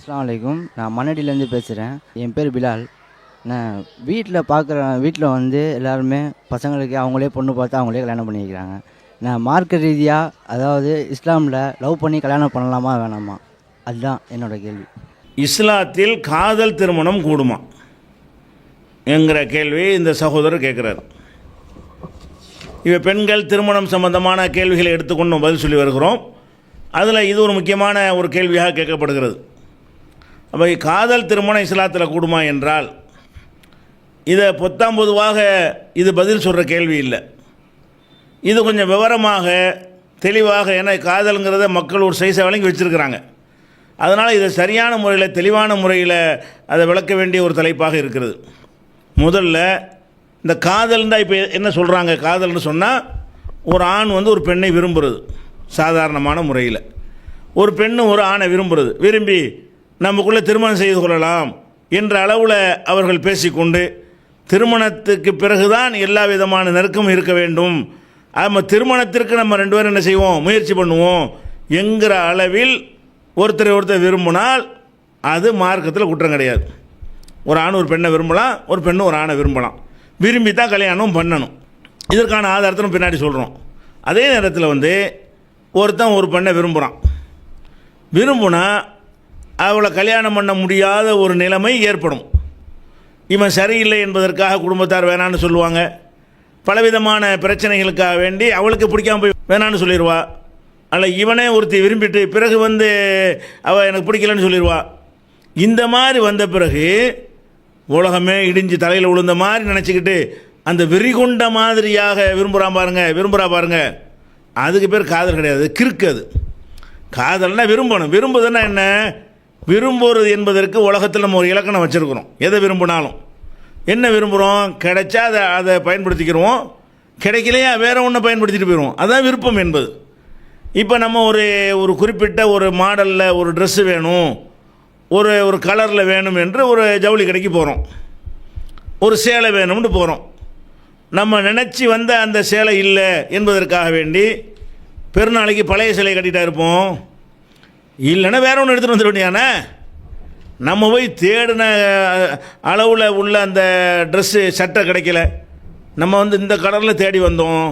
அஸ்ஸலாமு அலைக்கும். நான் மண்ணடியிலேருந்து பேசுகிறேன். என் பேர் பிலால். நான் வீட்டில் வந்து எல்லாருமே பசங்களுக்கு அவங்களே பொண்ணு பார்த்து அவங்களே கல்யாணம் பண்ணி வைக்கிறாங்க. நான் மார்க்க ரீதியாக, அதாவது இஸ்லாமில் லவ் பண்ணி கல்யாணம் பண்ணலாமா வேணாமா, அதுதான் என்னோட கேள்வி. இஸ்லாத்தில் காதல் திருமணம் கூடுமா என்கிற கேள்வி இந்த சகோதரர் கேட்குறார். பெண்கள் திருமணம் சம்பந்தமான கேள்விகளை எடுத்துக்கொண்டு பதில் சொல்லி வருகிறோம். அதில் இது ஒரு முக்கியமான ஒரு கேள்வியாக கேட்கப்படுகிறது. அப்போ காதல் திருமணம் இஸ்லாத்தில் கூடுமா என்றால், இதை பொத்தாம்பொதுவாக இது பதில் சொல்கிற கேள்வி இல்லை. இது கொஞ்சம் விவரமாக தெளிவாக, ஏன்னா காதலுங்கிறத மக்கள் ஒரு சைஸை வழங்கி வச்சுருக்கிறாங்க. அதனால் இதை சரியான முறையில் தெளிவான முறையில் அதை விளக்க வேண்டிய ஒரு தலைப்பாக இருக்கிறது. முதல்ல இந்த காதல்னா இப்போ என்ன சொல்கிறாங்க? காதல்னு சொன்னால் ஒரு ஆண் வந்து ஒரு பெண்ணை விரும்புகிறது. சாதாரணமான முறையில் ஒரு பெண்ணு ஒரு ஆணை விரும்பி நமக்குள்ளே திருமணம் செய்து கொள்ளலாம் என்ற அளவில் அவர்கள் பேசிக்கொண்டு, திருமணத்துக்கு பிறகுதான் எல்லா விதமான நெருக்கமும் இருக்க வேண்டும், நம்ம திருமணத்திற்கு நம்ம ரெண்டு பேரும் என்ன செய்வோம், முயற்சி பண்ணுவோம் என்கிற அளவில் ஒருத்தர் விரும்பினால் அது மார்க்கத்தில் குற்றம் கிடையாது. ஒரு ஆண் ஒரு பெண்ணை விரும்பலாம், ஒரு பெண்ணு ஒரு ஆணை விரும்பலாம். விரும்பி தான் கல்யாணம் பண்ணணும். இதற்கான ஆதாரத்தை பின்னாடி சொல்கிறோம். அதே நேரத்தில் வந்து ஒருத்தன் ஒரு பெண்ணை விரும்புனா அவளை கல்யாணம் பண்ண முடியாத ஒரு நிலைமை ஏற்படும். இவன் சரியில்லை என்பதற்காக குடும்பத்தார் வேணான்னு சொல்லுவாங்க. பலவிதமான பிரச்சனைகளுக்காக வேண்டி அவளுக்கு பிடிக்காம போய் வேணான்னு சொல்லிடுவா. அல்ல இவனே ஒருத்தி விரும்பிட்டு பிறகு வந்து அவள் எனக்கு பிடிக்கலன்னு சொல்லிடுவா. இந்த மாதிரி வந்த பிறகு உலகமே இடிஞ்சு தலையில் விழுந்த மாதிரி நினச்சிக்கிட்டு அந்த வெறிகொண்ட மாதிரியாக விரும்புகிறா பாருங்க, அதுக்கு பேர் காதல் கிடையாது, கிறுக்கு. அது காதல்னா விரும்பணும். விரும்புதுன்னா என்ன? விரும்புவது என்பதற்கு உலகத்தில் நம்ம ஒரு இலக்கணம் வச்சுருக்கிறோம். எதை விரும்பினாலும் என்ன விரும்புகிறோம்? கிடைச்சா அதை பயன்படுத்திக்கிறோம், கிடைக்கலையா வேறு ஒன்றை பயன்படுத்திட்டு போயிடுவோம். அதுதான் விருப்பம் என்பது. இப்போ நம்ம ஒரு குறிப்பிட்ட ஒரு மாடலில் ஒரு ட்ரெஸ்ஸு வேணும், ஒரு கலரில் வேணும் என்று ஒரு ஜவுளி கடைக்கு போகிறோம். ஒரு சேலை வேணும்னு போகிறோம். நம்ம நினச்சி வந்த அந்த சேலை இல்லை என்பதற்காக வேண்டி பெருநாளைக்கு பழைய சேலையை கட்டிகிட்டா இருப்போம். இல்லைன்னா வேற ஒன்று எடுத்துகிட்டு வந்துட வேண்டியானே. நம்ம போய் தேடின அளவில் உள்ள அந்த ட்ரெஸ்ஸு சட்டை கிடைக்கல, நம்ம வந்து இந்த கலரில் தேடி வந்தோம்,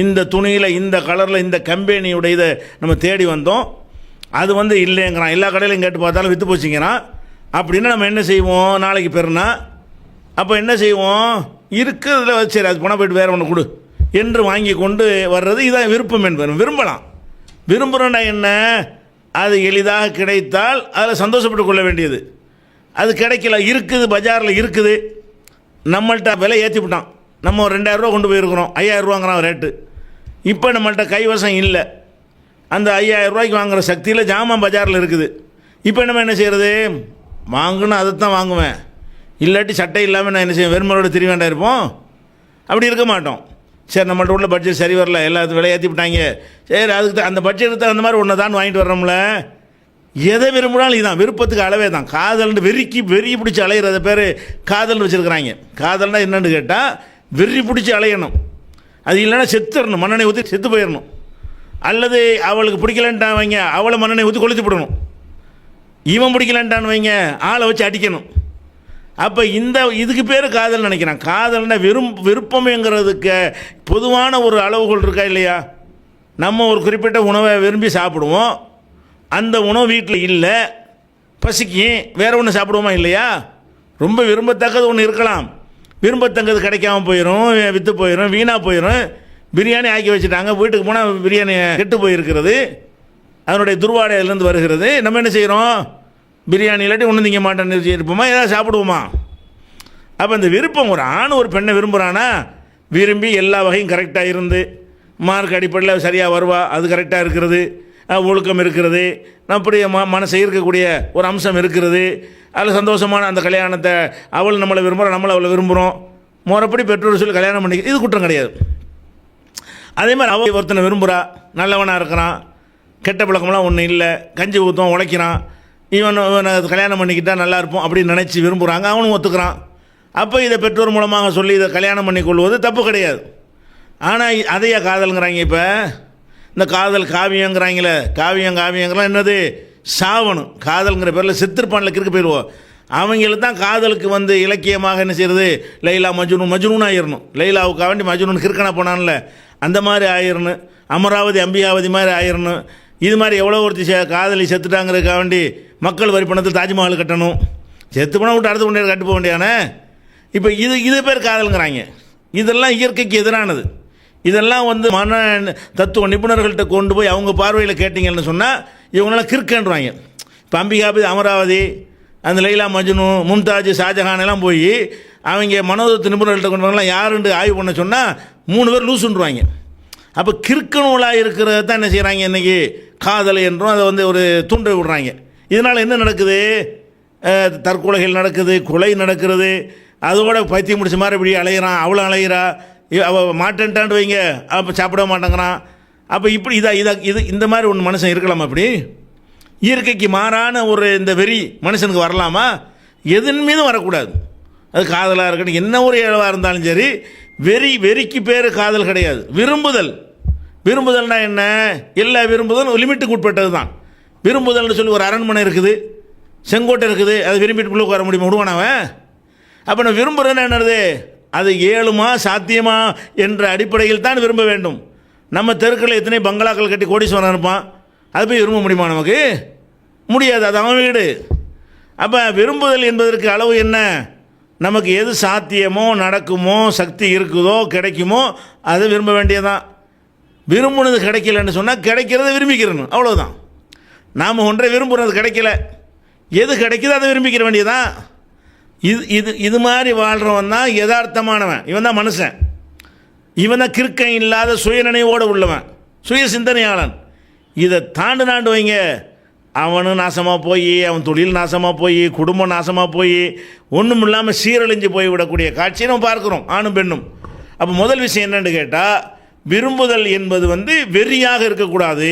இந்த துணியில் இந்த கலரில் இந்த கம்பெனியுடைய இதை நம்ம தேடி வந்தோம், அது வந்து இல்லைங்கிறான். எல்லா கடையிலையும் கேட்டு பார்த்தாலும் விற்று போச்சுங்கிறான். அப்படின்னா நம்ம என்ன செய்வோம்? நாளைக்கு பெருனா அப்போ என்ன செய்வோம்? இருக்கிறதுல சரி அது பணம் போய்ட்டு வேறு ஒன்று கொடு என்று வாங்கி கொண்டு வர்றது. இதான் விருப்பம் என்பது. விரும்புகிறோன்னா என்ன? அது எளிதாக கிடைத்தால் அதில் சந்தோஷப்பட்டு கொள்ள வேண்டியது. அது கிடைக்கல, இருக்குது, பஜாரில் இருக்குது, நம்மள்கிட்ட விலை ஏற்றி விட்டான். நம்ம ஒரு 2000 ரூபா கொண்டு போயிருக்கிறோம், 5000 ரூபாங்கிறான் ரேட்டு. இப்போ நம்மள்கிட்ட கைவசம் இல்லை, அந்த 5000 ரூபாய்க்கு வாங்குகிற சக்தியில் ஜாமான் பஜாரில் இருக்குது. இப்போ நம்ம என்ன செய்கிறது? வாங்கணும், அதை தான் வாங்குவேன். இல்லாட்டி சட்டை இல்லாமல் நான் என்ன செய்வேன்? வெறுமனோட திரி வேண்டாம் இருப்போம். அப்படி இருக்க மாட்டோம். சரி, நம்மள்ட்ட உள்ள பட்ஜெட் சரி வரல, எல்லாத்துக்கும் விலை ஏற்றி விட்டாங்க, சரி அதுக்கு அந்த பட்ஜெட்டுக்கு அந்த மாதிரி ஒன்று தான் வாங்கிட்டு வர்றோம்ல. எதை விரும்பினாலும் இதுதான், விருப்பத்துக்கு அளவே தான். காதல்னு வெறி பிடிச்சி அலையிறத பேர் காதல்னு வச்சுருக்கிறாங்க. காதல்னா என்னென்னு கேட்டால் வெறி பிடிச்சி அலையணும். அது இல்லைன்னா செத்துடணும், மண்ணெண்ணெய் ஊற்றி செத்து போயிடணும். அல்லது அவளுக்கு பிடிக்கலன்ட்டான் வைங்க, அவளை மண்ணெண்ணெய் ஊற்றி கொளுத்தி விடணும். இவன் பிடிக்கலன்ட்டான்னு வைங்க, ஆளை வச்சு அடிக்கணும். அப்போ இதுக்கு பேர் காதல் நினைக்கிறான். காதல்னா விருப்பமேங்கிறதுக்கு பொதுவான ஒரு அளவுகோல் இருக்கா இல்லையா? நம்ம ஒரு குறிப்பிட்ட உணவை விரும்பி சாப்பிடுவோம், அந்த உணவு வீட்டில் இல்லை, பசிக்கும், வேறு ஒன்று சாப்பிடுவோமா இல்லையா? ரொம்ப விரும்பத்தக்கது ஒன்று இருக்கலாம், விரும்பத்தக்கது கிடைக்காம போயிடும், விற்று போயிடும், வீணாக போயிடும். பிரியாணி ஆக்கி வச்சுட்டாங்க, வீட்டுக்கு போனால் பிரியாணி கெட்டு போயிருக்கிறது, அதனுடைய துர்வாடையிலேருந்து வருகிறது. நம்ம என்ன செய்கிறோம்? பிரியாணி இல்லாட்டி ஒன்றும் திங்க மாட்டேன்னு இருப்போமா, ஏதாவது சாப்பிடுவோமா? அப்போ இந்த விருப்பம், ஒரு ஆண் ஒரு பெண்ணை விரும்புகிறானா, விரும்பி எல்லா வகையும் கரெக்டாக இருந்து மார்க் அடிப்படையில் சரியாக வருவா, அது கரெக்டாக இருக்கிறது, ஒழுக்கம் இருக்கிறது, அப்படி மனசை இருக்கக்கூடிய ஒரு அம்சம் இருக்கிறது, அதில் சந்தோஷமான அந்த கல்யாணத்தை அவள் நம்மளை விரும்புகிறோம், நம்மளை அவளை விரும்புகிறோம், முறைப்படி பெற்றோர் சொல்லி கல்யாணம் பண்ணி, இது குற்றம் கிடையாது. அதே மாதிரி அவள் ஒருத்தனை விரும்புகிறா, நல்லவனாக இருக்கிறான், கெட்ட பழக்கமெல்லாம் ஒன்றும் இல்லை, கஞ்சி ஊற்றுவான், உழைக்கிறான், இவனை கல்யாணம் பண்ணிக்கிட்டால் நல்லா இருப்போம் அப்படின்னு நினச்சி விரும்புகிறாங்க, அவனும் ஒத்துக்கிறான். அப்போ இதை பெற்றோர் மூலமாக சொல்லி இதை கல்யாணம் பண்ணி கொள்வது தப்பு கிடையாது. ஆனால் அதையா காதலுங்கிறாங்க? இப்போ இந்த காதல் காவியங்கிறாங்களே, காவியங்கிறான் என்னது? சாவணும். காதல்ங்கிற பேரில் செத்துருப்பான்ல கிறுக்கு போயிடுவோம். அவங்களுக்கு தான் காதலுக்கு வந்து இலக்கியமாக என்ன செய்கிறது, லைலா மஜ்னூன் ஆயிடணும். லைலாவுக்காக வேண்டி மஜ்னூன் கிறுக்கனா போனான்ல அந்த மாதிரி ஆயிரணும். அமராவதி அம்பிகாவதி மாதிரி ஆயிரணும். இது மாதிரி எவ்வளோ ஒருத்தி காதலி செத்துட்டாங்கிறதுக்காக வேண்டி மக்கள் வரி பணத்தில் தாஜ்மஹால் கட்டணும். செத்து பணம் விட்டு அடுத்த கொண்டு கட்டு போக வேண்டியானே. இப்போ இது பேர் காதலுங்கிறாங்க. இதெல்லாம் இயற்கைக்கு எதிரானது. இதெல்லாம் வந்து மன தத்துவ நிபுணர்கள்ட்ட கொண்டு போய் அவங்க பார்வையில் கேட்டிங்கன்னு சொன்னால் இவங்களாம் கிறுக்கன்றாங்க. இப்போ அம்பிகாபதி அமராவதி அந்த லைலா மஜ்னு மும்தாஜ் ஷாஜஹான் எல்லாம் போய் அவங்க மனோதத்துவ நிபுணர்கள்ட்ட கொண்டு வரலாம் யாருன்னு ஆய்வு பண்ண சொன்னால் 3 பேர் லூசுன்றாங்க. அப்போ கிறுக்கு நூலாக இருக்கிறத தான் என்ன செய்கிறாங்க இன்றைக்கி காதல் என்றும் அதை வந்து ஒரு தூண்ட விடுறாங்க. இதனால் என்ன நடக்குது, தற்கொலைகள் நடக்குது, கொலை நடக்கிறது. அதோட பைத்தியம் முடிச்ச மாதிரி இப்படி அலையிறான், அவ்வளோ அலையிறா, அவள் மாட்டேன்ட்டான்னு வைங்க, அப்போ சாப்பிட மாட்டேங்கிறான். அப்போ இப்படி இது இந்த மாதிரி ஒன்று மனுஷன் இருக்கலாமா? அப்படி இயற்கைக்கு மாறான ஒரு இந்த வெறி மனுஷனுக்கு வரலாமா? எதன் மீதும் வரக்கூடாது. அது காதலாக இருக்கட்டும், என்ன ஒரு இழவாக இருந்தாலும் சரி. வெறிக்கு பேர் காதல் கிடையாது, விரும்புதல்னா என்ன? எல்லா விரும்புதலும் லிமிட்டுக்கு உட்பட்டது தான். விரும்புதல்னு சொல்லி ஒரு அரண்மனை இருக்குது, செங்கோட்டை இருக்குது, அது விரும்பிட்டுக்குள்ளே வர முடியுமா? விடுவானவன்? அப்போ நான் விரும்புகிறேன்னு என்னது, அது ஏழுமா சாத்தியமா என்ற அடிப்படையில் தான் விரும்ப வேண்டும். நம்ம தெருக்களில் எத்தனை பங்களாக்கள் கட்டி கோடீஸ்வரன் இருப்பான், அது போய் விரும்ப முடியுமா? நமக்கு முடியாது, அது அவன் வீடு. அப்போ விரும்புதல் என்பதற்கு அளவு என்ன? நமக்கு எது சாத்தியமோ நடக்குமோ சக்தி இருக்குதோ கிடைக்குமோ அதை விரும்ப வேண்டியதான். விரும்புனது கிடைக்கலன்னு சொன்னால் கிடைக்கிறத விரும்பிக்கிறணும், அவ்வளோதான். நாம் ஒன்றை விரும்புகிறது கிடைக்கல, எது கிடைக்குதோ அதை விரும்பிக்கிற வேண்டியதான். இது மாதிரி வாழ்கிறவன் தான் யதார்த்தமானவன். இவன் தான் மனுஷன். இவன் தான் கிறுக்கம் இல்லாத சுயநினைவோடு உள்ளவன், சுய சிந்தனையாளன். இதை தாண்டு வைங்க, அவனும் நாசமாக போய், அவன் தொழில் நாசமாக போய், குடும்பம் நாசமாக போய், ஒன்றும் இல்லாமல் சீரழிஞ்சு போய்விடக்கூடிய காட்சியை நம்ம பார்க்குறோம், ஆணும் பெண்ணும். அப்போ முதல் விஷயம் என்னென்னு கேட்டால், விரும்புதல் என்பது வந்து வெறியாக இருக்கக்கூடாது.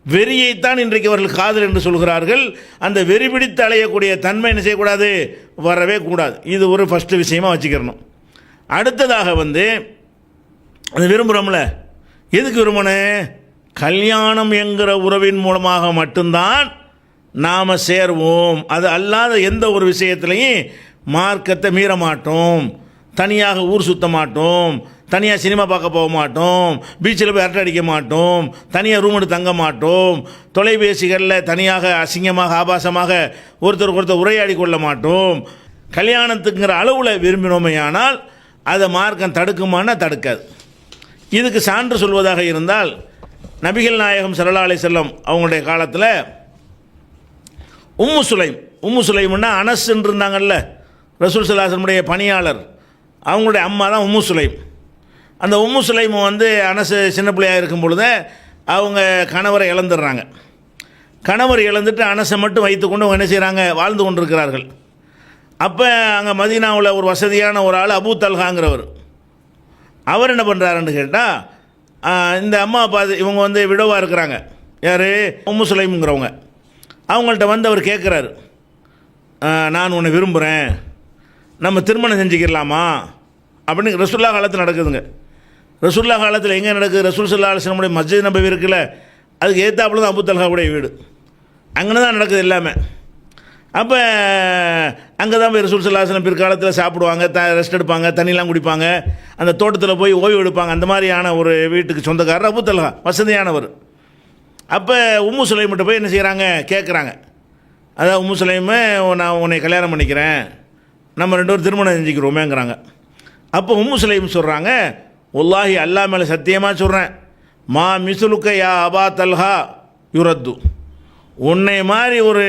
வெறியைத்தான் இன்றைக்கு அவர்கள் காதல் என்று சொல்கிறார்கள். அந்த வெறி பிடித்து அலையக்கூடிய தன்மை என்ன செய்யக்கூடாது, வரவே கூடாது. இது ஒரு ஃபஸ்ட்டு விஷயமாக வச்சுக்கிறணும். அடுத்ததாக வந்து அது விரும்புகிறோம்ல, எதுக்கு விரும்பணும்? கல்யாணம் என்கிற உறவின் மூலமாக மட்டும்தான் நாம் சேர்வோம். அது அல்லாத எந்த ஒரு விஷயத்துலையும் மார்க்கத்தை மீற மாட்டோம். தனியாக ஊர் சுற்ற மாட்டோம், தனியாக சினிமா பார்க்க போக மாட்டோம், பீச்சில் போய் அரட்டை அடிக்க மாட்டோம், தனியாக ரூம் எடுத்து தங்க மாட்டோம், தொலைபேசிகளில் தனியாக அசிங்கமாக ஆபாசமாக ஒருத்தருக்கு உரையாடி கொள்ள மாட்டோம். கல்யாணத்துக்குங்கிற அளவில் விரும்பினோமையானால் அதை மார்க்கம் தடுக்குமானா தடுக்காது. இதுக்கு சான்று சொல்வதாக இருந்தால், நபிகள் நாயகம் ஸல்லல்லாஹு அலைஹி வஸல்லம் அவங்களுடைய காலத்தில் உம்மு சுலைம்னா அனஸ் இருந்தாங்கல்ல, ரசூல் ஸல்லல்லாஹு அலைஹி வஸல்லம் பணியாளர், அவங்களுடைய அம்மா தான் உம்மு சுலைம். அந்த உம்மு சுலைம் வந்து அனஸ் சின்ன பிள்ளையாக இருக்கும் பொழுது அவங்க கணவரை இழந்துடுறாங்க. கணவர் இழந்துட்டு அனஸை மட்டும் வைத்துக்கொண்டு அவங்க என்ன செய்கிறாங்க, வாழ்ந்து கொண்டிருக்கிறார்கள். அப்போ அங்கே மதீனாவில் ஒரு வசதியான ஒரு ஆள் அபூ தல்ஹாங்கிறவர், அவர் என்ன பண்ணுறாருன்னு கேட்டால், இந்த அம்மா பார்த்து இவங்க வந்து விடவாக இருக்கிறாங்க, யார், உம்மு சுலைம்ங்கிறவங்க. அவங்கள்ட்ட வந்து அவர் கேட்குறாரு, நான் உன்னை விரும்புகிறேன், நம்ம திருமணம் செஞ்சுக்கலாமா அப்படின்னு. ரசூலுல்லாஹ் காலத்தில் நடக்குதுங்க. ரசூலுல்லாஹ் காலத்தில் எங்கே நடக்குது? ரசூல் ஸல்லல்லாஹு அலைஹி வஸல்லம் மஸ்ஜித் நபவி இருக்குல்ல, அதுக்கு ஏத்தாப்புல தான் அபூ தல்ஹாவுடைய வீடு, அங்கே தான் நடக்குது எல்லாமே. அப்போ அங்கே தான் போய் ரசூல் ஸல்லல்லாஹு அலைஹி வஸல்லம் பிற்காலத்தில் சாப்பிடுவாங்க, ரெஸ்ட் எடுப்பாங்க, தண்ணிலாம் குடிப்பாங்க, அந்த தோட்டத்தில் போய் ஓய்வு எடுப்பாங்க. அந்த மாதிரியான ஒரு வீட்டுக்கு சொந்தக்காரர் அபூ தல்ஹா, வசதியானவர். அப்போ உம்மு சுலைம்கிட்ட போய் என்ன செய்கிறாங்க, கேட்குறாங்க. அதான் உம்மு சுலைம், நான் உன்னை கல்யாணம் பண்ணிக்கிறேன், நம்ம 2 பேரும் திருமணம் செஞ்சுக்கிறோமேங்கிறாங்க. அப்போ உம்மு சுலைம் சொல்கிறாங்க, வல்லாஹி அல்லாஹ் மேலே சத்தியமாக சொல்கிறேன், மா மிசுலுக்க யா அபா தல்ஹா யுரத்து, உன்னை மாதிரி ஒரு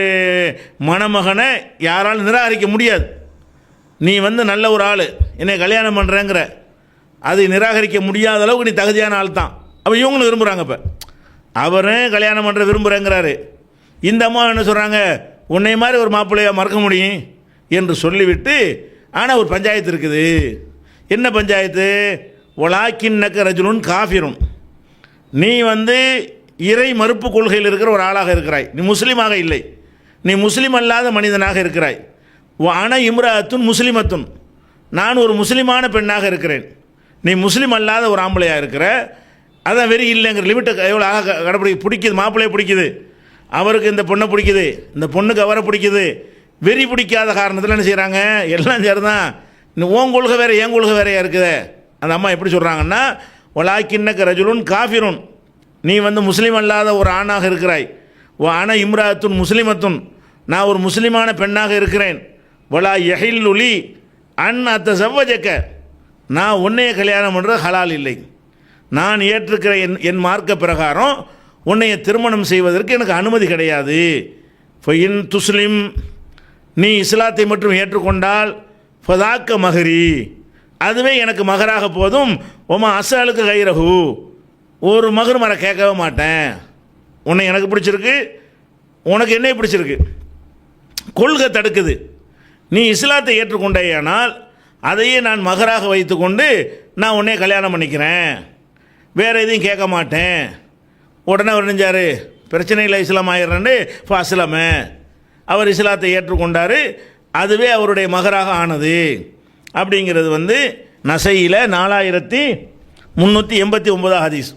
மணமகனை யாராலும் நிராகரிக்க முடியாது. நீ வந்து நல்ல ஒரு ஆள், என்னை கல்யாணம் பண்ணுறேங்கிற, அதை நிராகரிக்க முடியாத அளவுக்கு நீ தகுதியான ஆள் தான். அப்போ இவங்களும் விரும்புகிறாங்க. இப்போ அவரும் கல்யாணம் பண்ணுற விரும்புகிறேங்கிறாரு. இந்த அம்மா என்ன சொல்கிறாங்க, உன்னை மாதிரி ஒரு மாப்பிள்ளையை மறக்க முடியும் என்று சொல்லிவிட்டு, ஆனால் ஒரு பஞ்சாயத்து இருக்குது. என்ன பஞ்சாயத்து? ஒலாக்கின்னக்க ரஜுலுன் காஃபிரும், நீ வந்து இறை மறுப்பு கொள்கையில் இருக்கிற ஒரு ஆளாக இருக்கிறாய், நீ முஸ்லீமாக இல்லை, நீ முஸ்லீம் அல்லாத மனிதனாக இருக்கிறாய். ஆனா இம்ராத்துன் முஸ்லிமத்துன், நான் ஒரு முஸ்லீமான பெண்ணாக இருக்கிறேன், நீ முஸ்லீம் அல்லாத ஒரு ஆம்பளையாக இருக்கிற. அதான் வெறி இல்லைங்கிற லிமிட்டை எவ்வளோ கடைப்பிடி பிடிக்குது, மாப்பிள்ளையை பிடிக்குது. அவருக்கு இந்த பொண்ணை பிடிக்குது, இந்த பொண்ணுக்கு அவரை பிடிக்குது, வெறி பிடிக்காத காரணத்தில் என்ன செய்கிறாங்க, எல்லாம் சரிதான், இன்னும் உன் கொள்கை வேறு என் கொள்கை வேறையா இருக்குது. அந்த அம்மா எப்படி சொல்கிறாங்கன்னா, வலாக்கின்னக்க ரஜுலுன் காஃபிருன், நீ வந்து முஸ்லீம் அல்லாத ஒரு ஆணாக இருக்கிறாய், ஆனா இம்ராத்துன் முஸ்லிமத்துன், நான் ஒரு முஸ்லீமான பெண்ணாக இருக்கிறேன், வலா யஹில்லுலி அன் அத்த சவ்வஜக்க, நான் உன்னைய கல்யாணம் பண்ணுறது ஹலால் இல்லை, நான் ஏற்றிருக்கிற என் மார்க்க பிரகாரம் உன்னைய திருமணம் செய்வதற்கு எனக்கு அனுமதி கிடையாது. ஃபைன் துஸ்லிம், நீ இஸ்லாத்தை மட்டும் ஏற்றுக்கொண்டால் ஃபதாக்க மஹரி, அதுவே எனக்கு மகராக போதும். ஒமா அசாலுக்கு கைரகு, ஒரு மகர் மர கேட்கவே மாட்டேன். உன்னை எனக்கு பிடிச்சிருக்கு, உனக்கு என்னை பிடிச்சிருக்கு, கொள்கை தடுக்குது. நீ இஸ்லாத்தை ஏற்றுக்கொண்டேயானால் அதையே நான் மகராக வைத்துக்கொண்டு நான் உன்னை கல்யாணம் பண்ணிக்கிறேன், வேறு எதையும் கேட்க மாட்டேன். உடனே அவர் நெஞ்சார், பிரச்சனை இல்லை, இஸ்லாம் ஆயிடுறாண்டு ஃபாஸ்லாமே, அவர் இஸ்லாத்தை ஏற்றுக்கொண்டார், அதுவே அவருடைய மகராக ஆனது. அப்படிங்கிறது வந்து நசையில் 4389 ஹதீஸ்.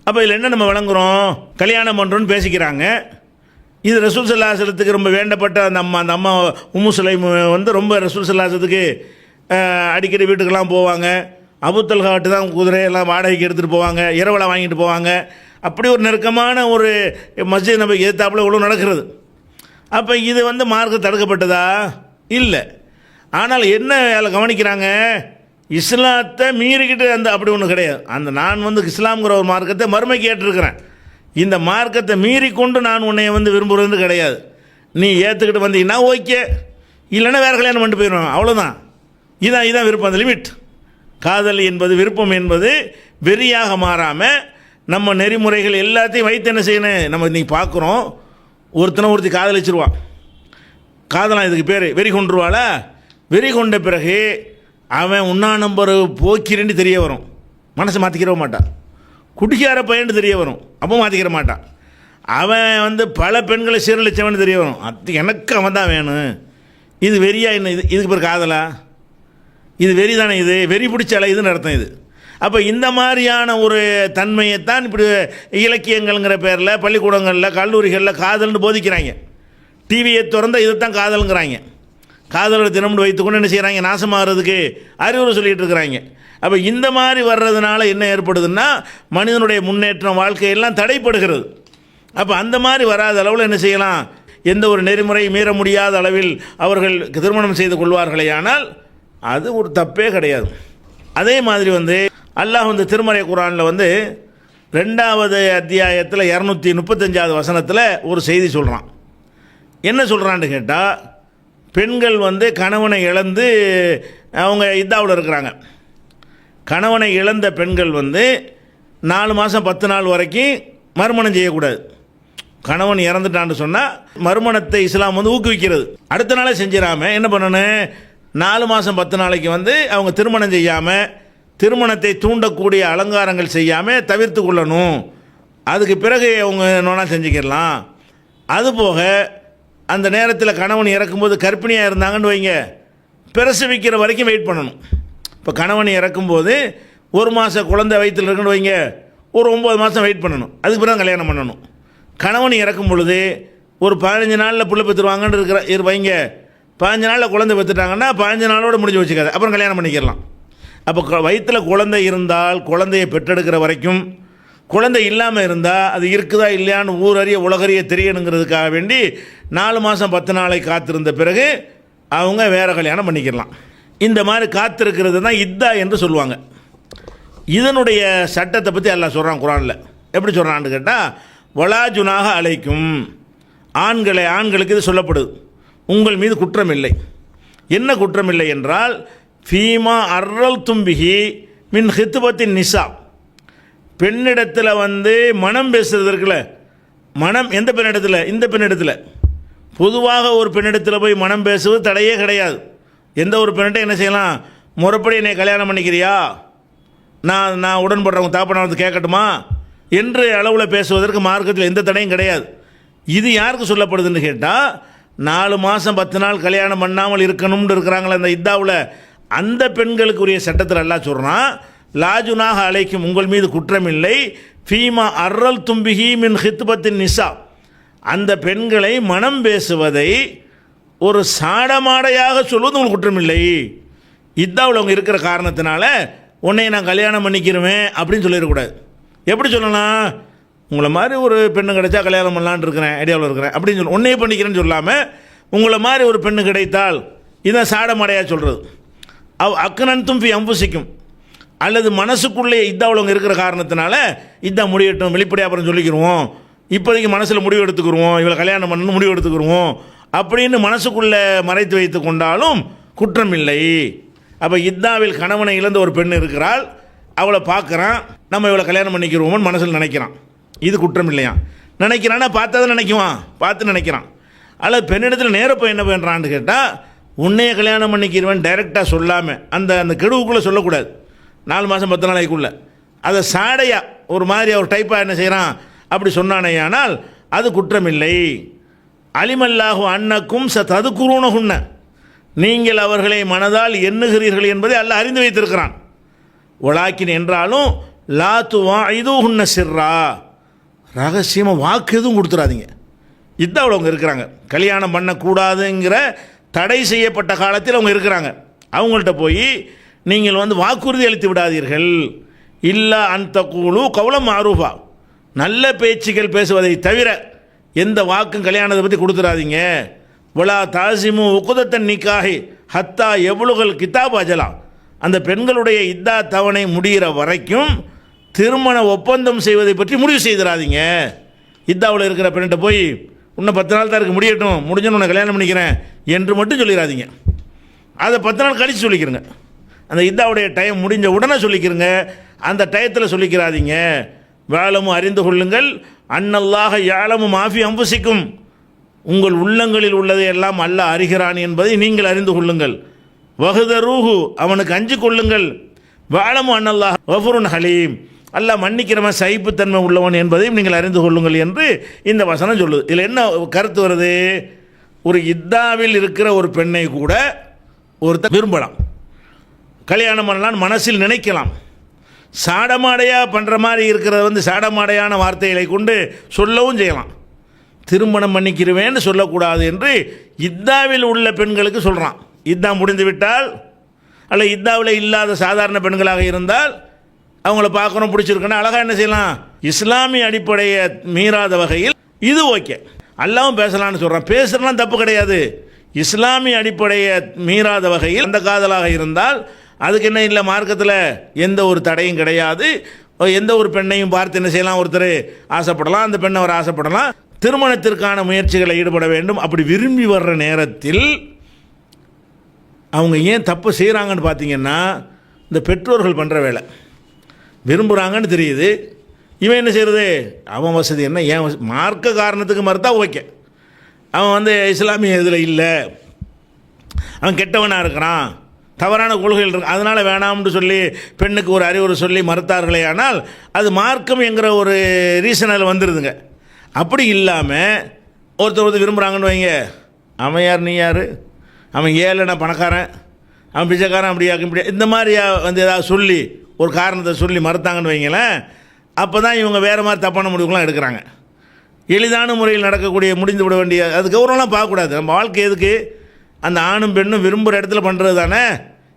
அப்போ இதில் என்ன நம்ம விளங்குறோம், கல்யாணம் பண்ணுறோன்னு பேசிக்கிறாங்க. இது ரசூல் ஸல்லல்லாஹு அலைஹி வஸல்லத்துக்கு ரொம்ப வேண்டப்பட்ட அந்த அம்மா உம்மு சுலைம் வந்து ரொம்ப ரசூல் ஸல்லல்லாஹு அலைஹி வஸல்லத்துக்கு அடிக்கடி வீட்டுக்கெல்லாம் போவாங்க. அபூத்தல்ஹாட்டு தான் குதிரையெல்லாம் வாடகைக்கு எடுத்துகிட்டு போவாங்க, இரவலை வாங்கிட்டு போவாங்க. அப்படி ஒரு நெருக்கமான ஒரு மஸ்ஜித் நம்ம எதிர்த்தாப்புல இவ்வளோ நடக்கிறது. அப்போ இது வந்து மார்க்கம் தடுக்கப்பட்டதா இல்லை. ஆனால் என்ன அதில் கவனிக்கிறாங்க, இஸ்லாத்தை மீறிக்கிட்டு அந்த அப்படி ஒன்றும் கிடையாது. அந்த நான் வந்து இஸ்லாம்ங்கிற ஒரு மார்க்கத்தை மறுமைக்கு ஏற்றிருக்கிறேன், இந்த மார்க்கத்தை மீறி கொண்டு நான் உன்னை வந்து விரும்புகிறது கிடையாது. நீ ஏற்றுக்கிட்டு வந்தீங்கன்னா ஓகே, இல்லைன்னா வேறு கல்யாணம் பண்ணிட்டு போயிடுவேன், அவ்வளோதான். இதான் விருப்பம், அந்த லிமிட். காதல் என்பது, விருப்பம் என்பது வெறியாக மாறாமல் நம்ம நெறிமுறைகள் எல்லாத்தையும் வைத்து என்ன செய்யணும். நம்ம இன்றைக்கி பார்க்குறோம், ஒருத்தி காதலிச்சிருவான், காதலாம் இதுக்கு பேர், வெறி கொண்டுருவாளா, வெறி கொண்ட பிறகு அவன் உண்ணா நம்பர் போக்கிறேன்னு தெரிய வரும், மனசை மாற்றிக்கிற மாட்டான். குடிக்கார பையன்னு தெரிய வரும், அப்போ மாற்றிக்கிற மாட்டான். அவன் வந்து பல பெண்களை சீரழிச்சவன் தெரிய வரும், அது எனக்கு அவன் தான் வேணும். இது வெறியா என்ன, இதுக்கு பேர் காதலா? இது வெறி தானே, இது வெறி பிடிச்ச அலையுதுன்னு அர்த்தம் இது. அப்போ இந்த மாதிரியான ஒரு தன்மையைத்தான் இப்படி இலக்கியங்கள்ங்கிற பேரில் பள்ளிக்கூடங்களில் கல்லூரிகளில் காதல்னு போதிக்கிறாங்க. டிவியை திறந்த இதைத்தான் காதலுங்கிறாங்க. காதலோட தினம்னு வைத்துக்கொண்டு என்ன செய்கிறாங்க, நாசமாகிறதுக்கு அறிவுரை சொல்லிகிட்டு இருக்கிறாங்க. அப்போ இந்த மாதிரி வர்றதுனால என்ன ஏற்படுதுன்னா, மனிதனுடைய முன்னேற்றம், வாழ்க்கையெல்லாம் தடைப்படுகிறது. அப்போ அந்த மாதிரி வராத அளவில் என்ன செய்யலாம், எந்த ஒரு நெறிமுறை மீற முடியாத அளவில் அவர்கள் திருமணம் செய்து கொள்வார்களே, ஆனால் அது ஒரு தப்பே கிடையாது. அதே மாதிரி வந்து அல்லாஹ் வந்து திருமறை குர்ஆனில் வந்து 2வது அத்தியாயத்தில் 235வது வசனத்தில் ஒரு செய்தி சொல்கிறான். என்ன சொல்கிறான்னு கேட்டால், பெண்கள் வந்து கணவனை இழந்து அவங்க இதாவில் இருக்கிறாங்க. கணவனை இழந்த பெண்கள் வந்து 4 மாதம் 10 நாள் வரைக்கும் மறுமணம் செய்யக்கூடாது. கணவன் இறந்துட்டான்னு சொன்னால் மறுமணத்தை இஸ்லாம் வந்து ஊக்குவிக்கிறது. அடுத்த நாளே செஞ்சிடாமல் என்ன பண்ணணும், 4 மாதம் 10 நாளைக்கு வந்து அவங்க திருமணம் செய்யாமல், திருமணத்தை தூண்டக்கூடிய அலங்காரங்கள் செய்யாமல் தவிர்த்து கொள்ளணும். அதுக்கு பிறகு அவங்க நோனா செஞ்சுக்கிடலாம். அதுபோக அந்த நேரத்தில் கணவன் இறக்கும்போது கர்ப்பிணியாக இருந்தாங்கன்னு வைங்க, பிரசவிக்கிற வரைக்கும் வெயிட் பண்ணணும். இப்போ கணவன் இறக்கும்போது 1 மாத குழந்தை வயிற்றில் இருக்குன்னு வைங்க, ஒரு 9 மாதம் வெயிட் பண்ணணும், அதுக்கு பிறகு கல்யாணம் பண்ணணும். கணவன் இறக்கும் பொழுது ஒரு 15 நாளில் புள்ள பெற்றுருவாங்கன்னு வைங்க, 15 நாளில் குழந்தை பெற்றுட்டாங்கன்னா 15 நாளோடு முடிஞ்சு வச்சுக்காது, அப்புறம் கல்யாணம் பண்ணிக்கலாம். அப்போ வயிற்றில் குழந்தை இருந்தால் குழந்தையை பெற்றெடுக்கிற வரைக்கும், குழந்தை இல்லாமல் இருந்தால் அது இருக்குதா இல்லையான்னு ஊரறிய உலகறிய தெரியணுங்கிறதுக்காக வேண்டி 4 மாதம் 10 நாளை காத்திருந்த பிறகு அவங்க வேறு கல்யாணம் பண்ணிக்கலாம். இந்த மாதிரி காத்திருக்கிறது தான் இத்தா என்று சொல்லுவாங்க. இதனுடைய சட்டத்தை பற்றி அல்லாஹ் சொல்கிறான் குர்ஆனில். எப்படி சொல்கிறான்னு கேட்டால், வலா ஜுனாஹ அலைக்கும், ஆண்களுக்கு இது சொல்லப்படுது, உங்கள் மீது குற்றம் இல்லை. என்ன குற்றம் இல்லை என்றால், ஃபீமா அர்ரல் தும்பிகி மின் ஹித்துபத்தின் நிசா, பெண்ணிடத்தில் வந்து மனம் பேசுறது இருக்குல்ல, மனம் எந்த பெண்ணிடத்தில், இந்த பெண்ணிடத்தில். பொதுவாக ஒரு பெண்ணிடத்தில் போய் மனம் பேசுவது தடையே கிடையாது. எந்த ஒரு பெண்ணிட்ட என்ன செய்யலாம், முறைப்படி என்னை கல்யாணம் பண்ணிக்கிறியா, நான் உடன்படுறவங்க தாப்பனா வந்து கேட்கட்டுமா என்று அளவில் பேசுவதற்கு மார்க்கத்தில் எந்த தடையும் கிடையாது. இது யாருக்கு சொல்லப்படுதுன்னு கேட்டால், 4 மாதம் 10 நாள் கல்யாணம் பண்ணாமல் இருக்கணும்னு இருக்கிறாங்களே அந்த இத்தாவில், அந்த பெண்களுக்குரிய சட்டத்தில் அல்லாஹ் சொல்கிறான், லாஜுனாக அழைக்கும், உங்கள் மீது குற்றமில்லை, ஃபீமா அர்ரல் தும்பிகி மின் ஹித்பத்தின் நிசா, அந்த பெண்களை மனம் பேசுவதை ஒரு சாடமாடையாக சொல்வது உங்களுக்கு குற்றமில்லை. இதாவில் அவங்க இருக்கிற காரணத்தினால உன்னை நான் கல்யாணம் பண்ணிக்கிறேன் அப்படின்னு சொல்லிடக்கூடாது. எப்படி சொல்லலாம்? உங்களை மாதிரி ஒரு பெண்ணு கிடைச்சா கல்யாணம் பண்ணலான்னு இருக்கிறேன், ஐடியாவில் இருக்கிறேன் அப்படின்னு சொல்லி உன்னையே பண்ணிக்கிறேன்னு சொல்லாமல் உங்களை மாதிரி ஒரு பெண்ணு கிடைத்தால் இதான் சாடமாடையாக சொல்கிறது. அக்கனன்தும் ஃபி அம்புசிக்கும், அல்லது மனசுக்குள்ளே இதாவில் இருக்கிற காரணத்தினால இதான் முடியட்டும், வெளிப்படையாக அப்புறம் சொல்லிக்கிடுவோம், இப்போதைக்கு மனசில் முடிவு எடுத்துக்கிடுவோம், இவளை கல்யாணம் பண்ணணும்னு முடிவு எடுத்துக்கிடுவோம் அப்படின்னு மனசுக்குள்ளே மறைத்து வைத்து கொண்டாலும் குற்றம் இல்லை. அப்போ இத்தாவில் கணவனை இழந்த ஒரு பெண் இருக்கிறாள், அவளை பார்க்குறான், நம்ம இவளை கல்யாணம் பண்ணிக்கிறோமோன்னு மனசில் நினைக்கிறான், இது குற்றம் இல்லையா? நினைக்கிறான்னா பார்த்தா தான் நினைக்குவான், பார்த்து நினைக்கிறான். அல்லது பெண்ணிடத்தில் நேர போய் என்ன பண்ணுறான்னு கேட்டால் உன்னையே கல்யாணம் பண்ணிக்கிறவன் டைரெக்டாக சொல்லாமல் அந்த கெடுவுக்குள்ளே சொல்லக்கூடாது, 4 மாதம் 10 நாளைக்குள்ளே அதை சாடையாக ஒரு மாதிரி ஒரு டைப்பாக என்ன செய்கிறான் அப்படி சொன்னானேயானால் அது குற்றமில்லை. அலிமல்லாஹு அன்னக்கும் ததுக்குருணகுன்ன, நீங்கள் அவர்களை மனதால் எண்ணுகிறீர்கள் என்பதை அல்லாஹ் அறிந்து வைத்திருக்கிறான். ஒலாக்கின் என்றாலும் லா துவாஇதுஹுன்ன சிர்ரா, ரகசியமாக வாக்கு எதுவும் கொடுத்துடாதீங்க. இதுதான் அவங்க இருக்கிறாங்க, கல்யாணம் பண்ணக்கூடாதுங்கிற தடை செய்யப்பட்ட காலத்தில் அவங்க இருக்கிறாங்க. அவங்கள்ட்ட போய் நீங்கள் வாக்குறுதி அளித்து விடாதீர்கள். இல்லா அந்த கூழு கவுலம் மாரூஃபா, நல்ல பேச்சுக்கள் பேசுவதை தவிர எந்த வாக்கும் கல்யாணத்தை பற்றி கொடுத்துடாதீங்க. வலா தாசிமு உக்குதத்தன் நிக்காஹி ஹத்தா எவ்வளவுகள் கிதாப் அஜலாம், அந்த பெண்களுடைய இத்தா தவணை முடிகிற வரைக்கும் திருமண ஒப்பந்தம் செய்வதை பற்றி முடிவு செய்திடாதீங்க. இத்தாவில் இருக்கிற பெண்ணிட்ட போய் இன்னும் 10 நாள் தான் இருக்குது, முடியட்டும், முடிஞ்சோன்னு உன்னை கல்யாணம் பண்ணிக்கிறேன் என்று மட்டும் சொல்லிடாதீங்க. அதை 10 நாள் கழித்து சொல்லிக்கிறங்க. அந்த இத்தாவுடைய டைம் முடிஞ்ச உடனே சொல்லிக்கிறங்க, அந்த டயத்தில் சொல்லிக்கிறாதீங்க. வேலமும் அறிந்து கொள்ளுங்கள், அன்னல்லாஹ யாலமு மாஃபி அம்புசிக்கும், உங்கள் உள்ளங்களில் உள்ளதை எல்லாம் அல்லாஹ் அறிகிறான் என்பதை நீங்கள் அறிந்து கொள்ளுங்கள். வஹுதரூஹு, அவனுக்கு அஞ்சு கொள்ளுங்கள். வேலமு அன்னல்லாஹ் வஃபுருன் ஹலீம், அல்லாஹ் மன்னிக்கிறவன் சகிப்புத்தன்மை உள்ளவன் என்பதையும் நீங்கள் அறிந்து கொள்ளுங்கள் என்று இந்த வசனம் சொல்லுது. இதில் என்ன கருத்து வருது? ஒரு இத்தாவில் இருக்கிற ஒரு பெண்ணை கூட ஒருத்தர் விரும்பலாம், கல்யாணம் பண்ணலான்னு மனசில் நினைக்கலாம். சாடமாடையாக பண்ணுற மாதிரி இருக்கிறத சாடமாடையான வார்த்தைகளை கொண்டு சொல்லவும் செய்யலாம். திருமணம் பண்ணிக்கிறவேன்னு சொல்லக்கூடாது என்று இத்தாவில் உள்ள பெண்களுக்கு சொல்கிறான். இத்தா முடிந்து விட்டால் அல்ல இத்தாவில் இல்லாத சாதாரண பெண்களாக இருந்தால் அவங்கள பார்க்கணும், பிடிச்சிருக்குன்னா அழகாக என்ன செய்யலாம், இஸ்லாமிய அடிப்படையை மீறாத வகையில் இது ஓகே, அல்லாவும் பேசலான்னு சொல்கிறான். பேசுகிறலாம் தப்பு கிடையாது. இஸ்லாமிய அடிப்படையை மீறாத வகையில் அந்த காதலாக இருந்தால் அதுக்கு என்ன இல்லை, மார்க்கத்தில் எந்த ஒரு தடையும் கிடையாது. எந்த ஒரு பெண்ணையும் பார்த்து என்ன செய்யலாம், ஒருத்தர் ஆசைப்படலாம், அந்த பெண்ணை அவர் ஆசைப்படலாம், திருமணத்திற்கான முயற்சிகளை ஈடுபட வேண்டும். அப்படி விரும்பி வர்ற நேரத்தில் அவங்க ஏன் தப்பு செய்கிறாங்கன்னு பார்த்தீங்கன்னா, இந்த பெற்றோர்கள் பண்ணுற வேலை. விரும்புகிறாங்கன்னு தெரியுது, இவன் என்ன செய்கிறது, அவன் வசதி என்ன, ஏன் மார்க்க காரணத்துக்கு மறுத்தா ஓகே, அவன் இஸ்லாமிய இதில் இல்லை, அவன் கெட்டவனாக இருக்கிறான், தவறான கொள்கைகள் இருக்கு, அதனால் வேணாம்னு சொல்லி பெண்ணுக்கு ஒரு அறிவுரை சொல்லி மறுத்தார்களே, ஆனால் அது மார்க்கம் என்கிற ஒரு ரீசனில் வந்துடுதுங்க. அப்படி இல்லாமல் ஒருத்தர் விரும்புகிறாங்கன்னு வைங்க, அவன் யார் நீ யார், அவன் ஏழைனா பணக்காரன், அவன் பிச்சைக்காரன், அப்படியா இப்படியா, இந்த மாதிரி ஏதாவது சொல்லி ஒரு காரணத்தை சொல்லி மறுத்தாங்கன்னு வைங்களேன், அப்போ தான் இவங்க வேறு மாதிரி தப்பான முடிவுகள்லாம் எடுக்கிறாங்க. எளிதான முறையில் நடக்கக்கூடிய முடிந்து விட வேண்டிய அது கௌரவம்லாம் பார்க்கக்கூடாது. நம்ம வாழ்க்கை எதுக்கு, அந்த ஆணும் பெண்ணும் விரும்புகிற இடத்துல பண்ணுறது தானே.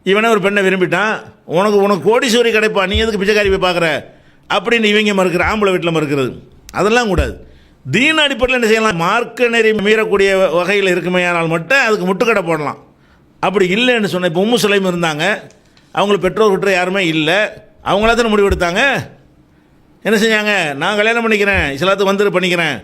இவனே ஒரு பெண்ணை விரும்பிட்டான், உனக்கு கோடீஸ்வரி கிடைப்பா, நீ எதுக்கு பிச்சைக்காரி போய் பார்க்குற அப்படின்னு இவங்க மறுக்கிற, ஆம்பளை வீட்டில் மறுக்கிறது, அதெல்லாம் கூடாது. தீன அடிப்படையில் என்ன செய்யலாம், மார்க்க நெறி மீறக்கூடிய வகையில் இருக்குமையானால் மட்டும் அதுக்கு முட்டுக்கடை போடலாம். அப்படி இல்லைன்னு சொன்ன, இப்போ உம்மு சுலைம் இருந்தாங்க, அவங்களுக்கு பெற்றோர் கிட்ட யாருமே இல்லை, அவங்களா தானே முடிவெடுத்தாங்க. என்ன செஞ்சாங்க, நான் கல்யாணம் பண்ணிக்கிறேன், இஸ்லாத்துக்கு பண்ணிக்கிறேன்,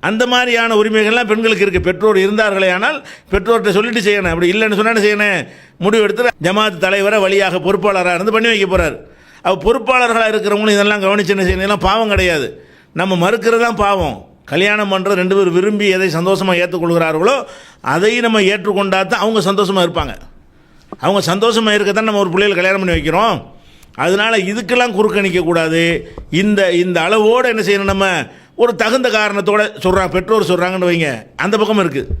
அந்த மாதிரியான உரிமைகள்லாம் பெண்களுக்கு இருக்குது. பெற்றோர் இருந்தார்களே ஆனால் பெற்றோர்கிட்ட சொல்லிட்டு செய்யணும். அப்படி இல்லைன்னு சொன்னால் என்ன செய்யணும், முடிவெடுத்து ஜமாத் தலைவரை வழியாக பொறுப்பாளராக இருந்து பண்ணி வைக்க போகிறார். அவள் பொறுப்பாளர்களாக இருக்கிறவங்களும் இதெல்லாம் கவனிச்சு என்ன செய்யணும், இதெல்லாம் பாவம் கிடையாது, நம்ம மறுக்கிறது தான் பாவம். கல்யாணம் பண்ணுறது 2 பேர் விரும்பி எதை சந்தோஷமாக ஏற்றுக்கொள்கிறார்களோ அதை நம்ம ஏற்றுக்கொண்டால் தான் அவங்க சந்தோஷமாக இருப்பாங்க. அவங்க சந்தோஷமாக இருக்கத்தான் நம்ம ஒரு பிள்ளைகள் கல்யாணம் பண்ணி வைக்கிறோம். அதனால் இதுக்கெல்லாம் குறுக்கணிக்கக்கூடாது. இந்த அளவோடு என்ன செய்யணும், நம்ம ஒரு தகுந்த காரணத்தோடு சொல்கிறாங்க, பெற்றோர் சொல்கிறாங்கன்னு வைங்க, அந்த பக்கம் இருக்குது.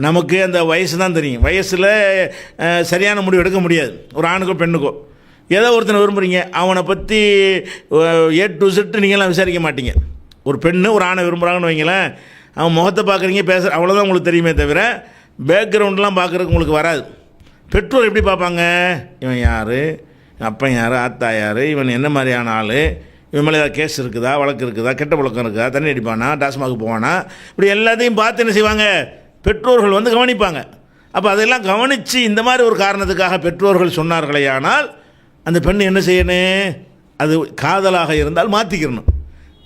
நமக்கு அந்த வயசு தான் தெரியும், வயசில் சரியான முடிவு எடுக்க முடியாது. ஒரு ஆணுக்கோ பெண்ணுக்கோ ஏதோ ஒருத்தனை விரும்புகிறீங்க, அவனை பற்றி A to Z நீங்களாம் விசாரிக்க மாட்டீங்க. ஒரு பெண்ணு ஒரு ஆணை விரும்புகிறாங்கன்னு வைங்களேன், அவன் முகத்தை பார்க்குறீங்க பேசுகிற அவ்வளோதான் உங்களுக்கு தெரியுமே தவிர பேக்ரவுண்ட்லாம் பார்க்குறதுக்கு உங்களுக்கு வராது. பெற்றோர் எப்படி பார்ப்பாங்க? இவன் யார், அப்பன் யார், ஆத்தா யார், இவன் என்ன மாதிரியான ஆள், இவன் மேலே ஏதாவது கேஸ் இருக்குதா, வழக்கு இருக்குதா, கெட்ட பழக்கம் இருக்குதா, தண்ணி அடிப்பானா, டாஸ்மாக் போவானா, இப்படி எல்லாத்தையும் பார்த்து என்ன செய்வாங்க பெற்றோர்கள் வந்து கவனிப்பாங்க. அப்போ அதெல்லாம் கவனித்து இந்த மாதிரி ஒரு காரணத்துக்காக பெற்றோர்கள் சொன்னார்களே ஆனால் அந்த பெண் என்ன செய்யணும்? அது காதலாக இருந்தால் மாற்றிக்கிறணும்.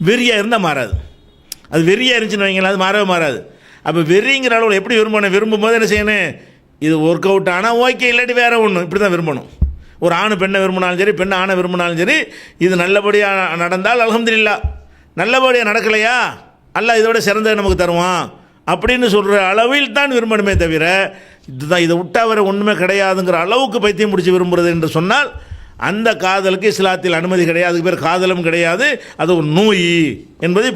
வெறியாக இருந்தால் மாறாது. அது வெறியாக இருந்துச்சுன்னு வைங்களேன், அது மாறவே மாறாது. அப்போ வெறிங்கிற அளவில் எப்படி விரும்பணும்? விரும்பும்போது என்ன செய்யணும்? இது ஒர்க் அவுட் ஆனால் ஓகே, இல்லாட்டி வேறு ஒன்று, இப்படி தான் விரும்பணும். ஒரு ஆண் பெண்ணை விரும்பினாலும் சரி, பெண்ணை ஆணை விரும்பினாலும் சரி, இது நல்லபடியாக நடந்தால் அல்ஹம்துலில்லாஹ், நல்லபடியாக நடக்கலையா அல்லாஹ் இதோட சிறந்ததை நமக்கு தருவான் அப்படின்னு சொல்கிற அளவில் தான் விரும்பணுமே தவிர இதுதான் இதை விட்டா வேறு ஒன்றுமே கிடையாதுங்கிற அளவுக்கு பைத்தியம் முடிச்சு விரும்புகிறது என்று சொன்னால் அந்த காதலுக்கு இஸ்லாத்தில் அனுமதி கிடையாது. அதுக்கு பேர் காதலும் கிடையாது, அது ஒரு நோய் என்பதை